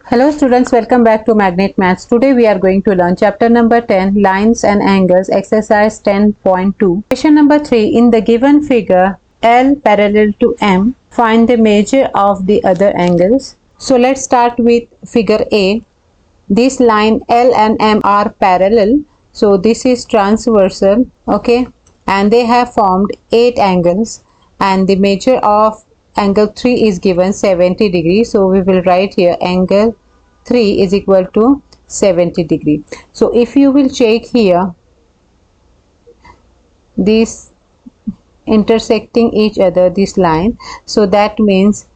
Hello students, welcome back to Magnet Maths. Today we are going to learn chapter number 10, Lines and Angles, exercise 10.2. Question number 3, in the given figure L parallel to M, find the measure of the other angles. So let's start with figure A. This line L and M are parallel, so this is transversal, okay, and they have formed 8 angles, and the measure of angle 3 is given 70 degrees. So we will write here angle 3 is equal to 70 degree. So if you will check here, this intersecting each other, this line, so that means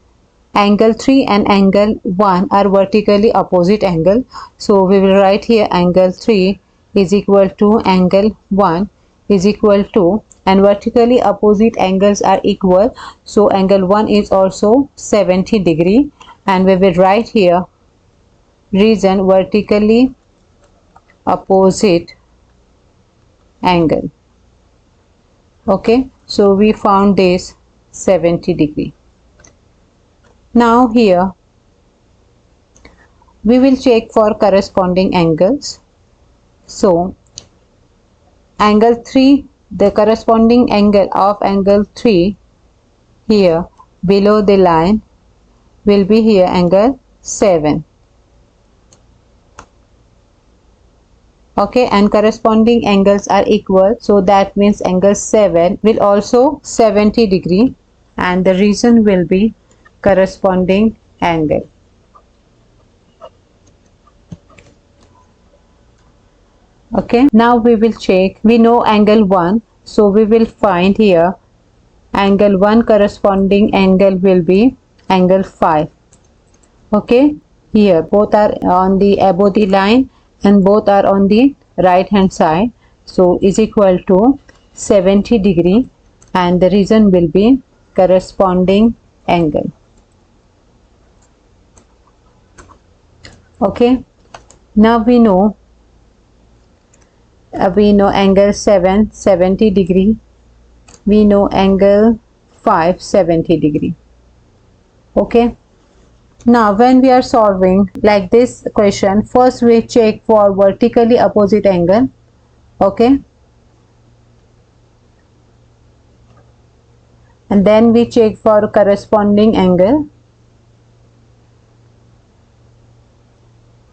angle 3 and angle 1 are vertically opposite angle. So we will write here angle 3 is equal to angle 1 is equal to, and vertically opposite angles are equal, so angle 1 is also 70 degree, and we will write here reason vertically opposite angle. Okay, so we found this 70 degree. Now here we will check for corresponding angles. So angle 3, the corresponding angle of angle 3 here below the line will be here angle 7. Okay, and corresponding angles are equal, so that means angle 7 will also 70 degree, and the reason will be corresponding angle. Okay, now we will check. We know angle 1, so we will find here angle 1 corresponding angle will be angle 5. Okay, here both are on the above the line and both are on the right hand side, so is equal to 70 degree, and the reason will be corresponding angle. Okay, now we know angle 7 70 degree, we know angle 5 70 degree. Okay, now when we are solving like this question, first we check for vertically opposite angle. Okay, and then we check for corresponding angle.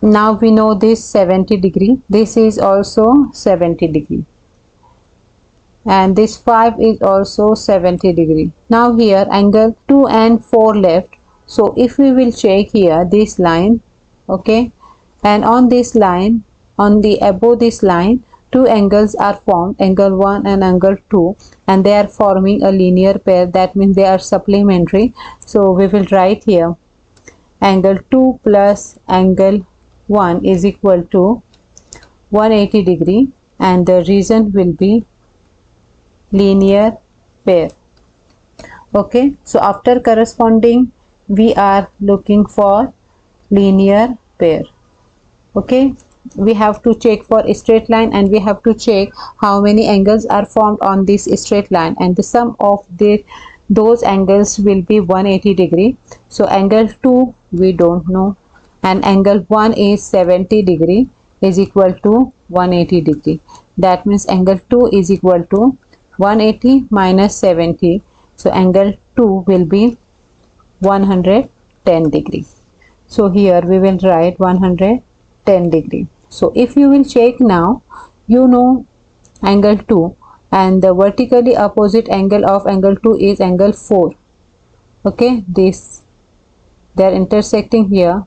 Now we know this 70 degree, this is also 70 degree, and this 5 is also 70 degree. Now here angle 2 and 4 left, so if we will check here this line, okay, and on this line, on the above this line, two angles are formed, angle 1 and angle 2, and they are forming a linear pair, that means they are supplementary. So we will write here angle 2 plus angle 1 is equal to 180 degree, and the reason will be linear pair. Okay, so after corresponding we are looking for linear pair. Okay, we have to check for a straight line, and we have to check how many angles are formed on this straight line, and the sum of those angles will be 180 degree. So angle 2 we don't know, and angle 1 is 70 degree is equal to 180 degree. That means angle 2 is equal to 180 minus 70, so angle 2 will be 110 degree. So here we will write 110 degree. So if you will check now, you know angle 2, and the vertically opposite angle of angle 2 is angle 4. Okay, this they are intersecting here,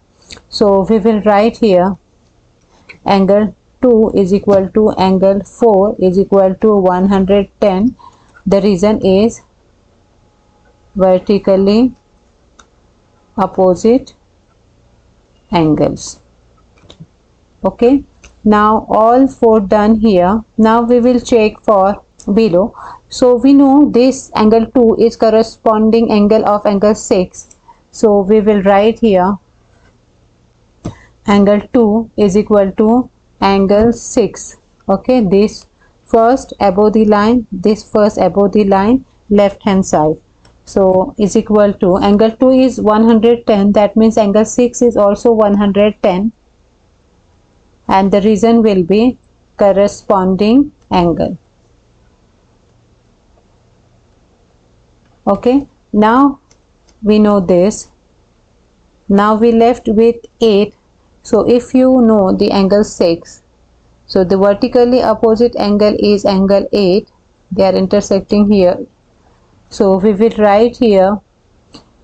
so we will write here angle 2 is equal to angle 4 is equal to 110. The reason is vertically opposite angles. Okay, now all 4 done here. Now we will check for below. So we know this angle 2 is corresponding angle of angle 6, so we will write here angle 2 is equal to angle 6. Okay, this first above the line, this first above the line left hand side. So is equal to, angle 2 is 110, that means angle 6 is also 110, and the reason will be corresponding angle. Okay, now we know this. Now we left with 8. So if you know the angle 6, so the vertically opposite angle is angle 8. They are intersecting here. So we will write here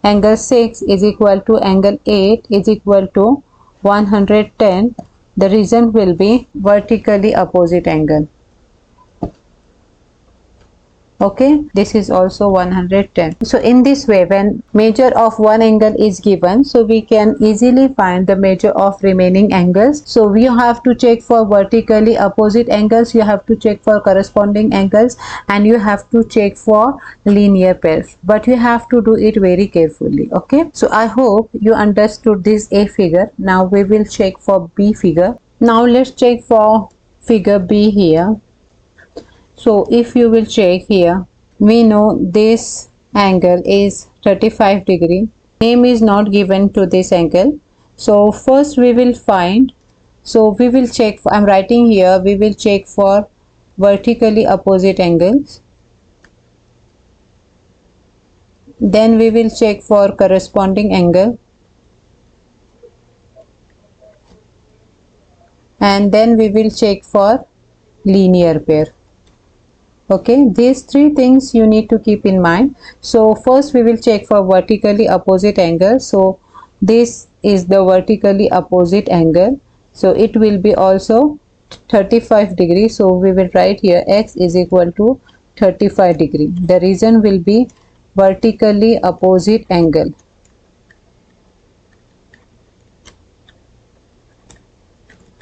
angle 6 is equal to angle 8 is equal to 110. The reason will be vertically opposite angle. Okay, this is also 110. So in this way, when measure of one angle is given, so we can easily find the measure of remaining angles. So we have to check for vertically opposite angles, you have to check for corresponding angles, and you have to check for linear pairs, but you have to do it very carefully. Okay, so I hope you understood this A figure. Now we will check for B figure. Now let's check for figure B here. So if you will check here, we know this angle is 35 degree. Name is not given to this angle. So first we will find, so we will check, I'm writing here, we will check for vertically opposite angles. Then we will check for corresponding angle. And then we will check for linear pair. Okay, these three things you need to keep in mind. So first we will check for vertically opposite angle. So this is the vertically opposite angle, so it will be also 35 degree. So we will write here x is equal to 35 degree. The reason will be vertically opposite angle.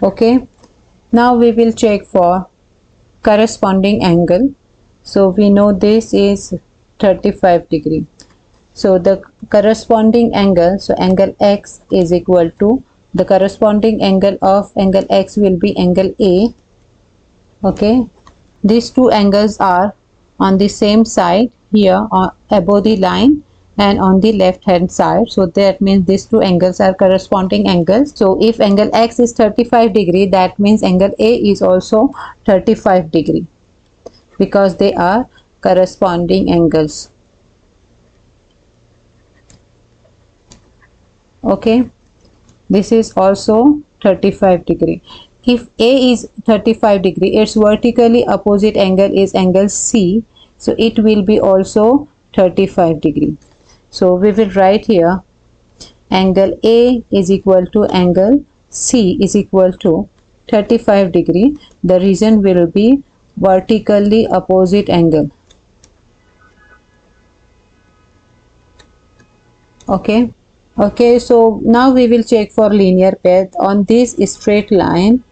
Okay, now we will check for corresponding angle. So we know this is 35 degree. So the corresponding angle, so angle x is equal to, the corresponding angle of angle x will be angle A. Okay, these two angles are on the same side here above the line and on the left hand side. So that means these two angles are corresponding angles. So if angle x is 35 degree, that means angle A is also 35 degree, because they are corresponding angles. Okay, this is also 35 degree. If A is 35 degree, its vertically opposite angle is angle C, so it will be also 35 degree. So we will write here angle A is equal to angle C is equal to 35 degree. The reason will be vertically opposite angle. Okay. Okay, so now we will check for linear pair on this straight line.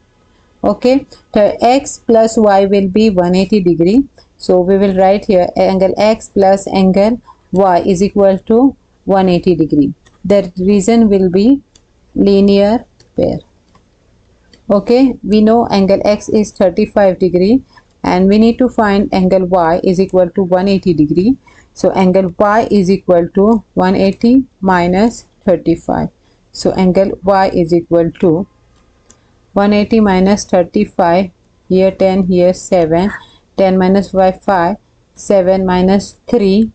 Okay, the x plus y will be 180 degree. So we will write here angle x plus angle y is equal to 180 degree. The reason will be linear pair. Okay, we know angle x is 35 degree and we need to find angle y is equal to 180 degree. So angle y is equal to 180 minus 35. So angle y is equal to 180 minus 35, here 10, here 7, 10 minus 5, 7 minus 3,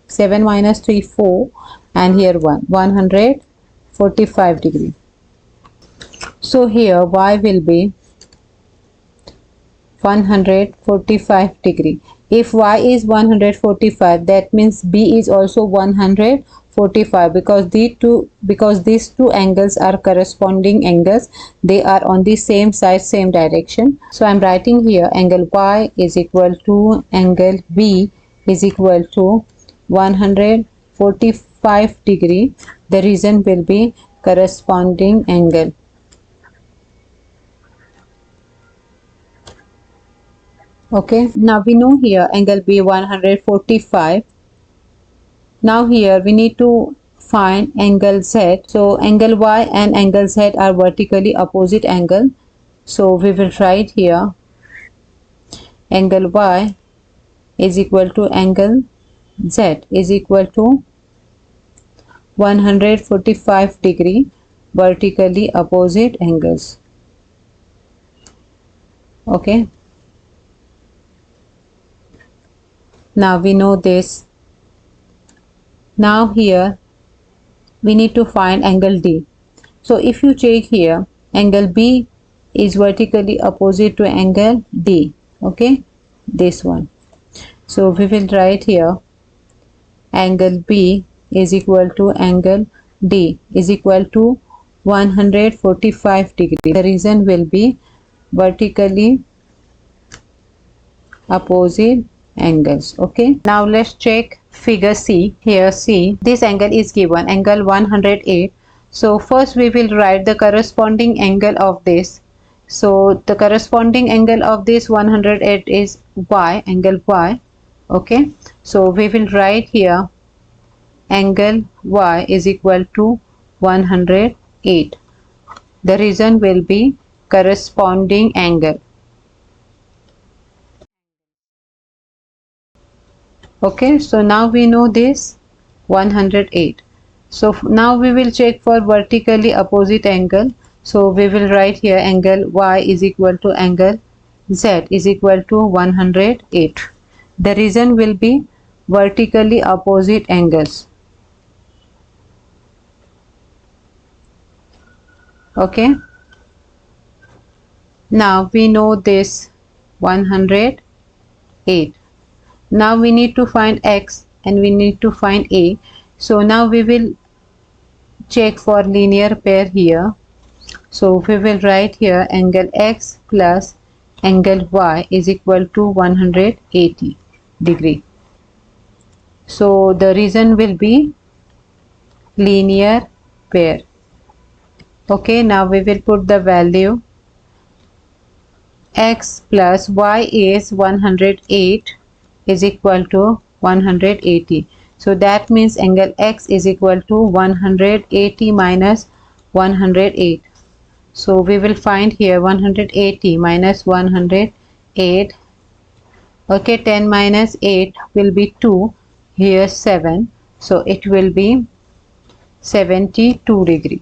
7 minus 3, 4, and here 145 degree. So here y will be 145 degree. If y is 145, that means b is also 145, because these two angles are corresponding angles. They are on the same side, same direction. So I'm writing here angle y is equal to angle b is equal to 145 degree. The reason will be corresponding angle. Okay, now we know here angle B 145. Now here we need to find angle Z. So angle Y and angle Z are vertically opposite angle. So we will write here angle Y is equal to angle Z is equal to 145 degree vertically opposite angles. Okay. Now we know this. Now here we need to find angle D. So if you check here, angle B is vertically opposite to angle D. Okay, this one. So we will write here angle B is equal to angle D is equal to 145 degree. The reason will be vertically opposite angles. Okay, now let's check figure C. Here C, this angle is given, angle 108. So first we will write the corresponding angle of this. So the corresponding angle of this 108 is Y, angle Y. Okay, so we will write here angle Y is equal to 108. The reason will be corresponding angle. Okay, so now we know this 108. So now we will check for vertically opposite angle. So we will write here angle Y is equal to angle Z is equal to 108. The reason will be vertically opposite angles. Okay, now we know this 108. Now we need to find X and we need to find A. So now we will check for linear pair here. So we will write here angle X plus angle Y is equal to 180 degree. So the reason will be linear pair. Okay, now we will put the value. X plus Y is 108 is equal to 180. So that means angle X is equal to 180 minus 108. So we will find here 180 minus 108. Okay, 10 minus 8 will be 2. Here 7. So it will be 72 degree.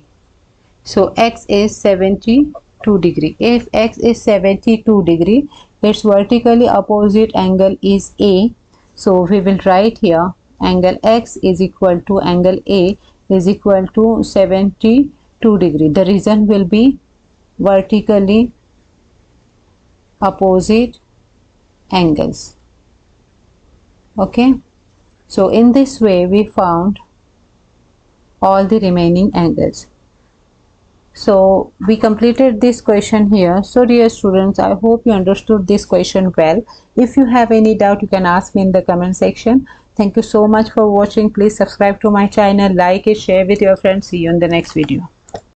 So X is 72 degree. If X is 72 degree, its vertically opposite angle is A. So we will write here angle X is equal to angle A is equal to 72 degree. The reason will be vertically opposite angles. Okay, so in this way we found all the remaining angles. So we completed this question here. So dear students, I hope you understood this question well. If you have any doubt, you can ask me in the comment section. Thank you so much for watching. Please subscribe to my channel, like it, share with your friends. See you in the next video.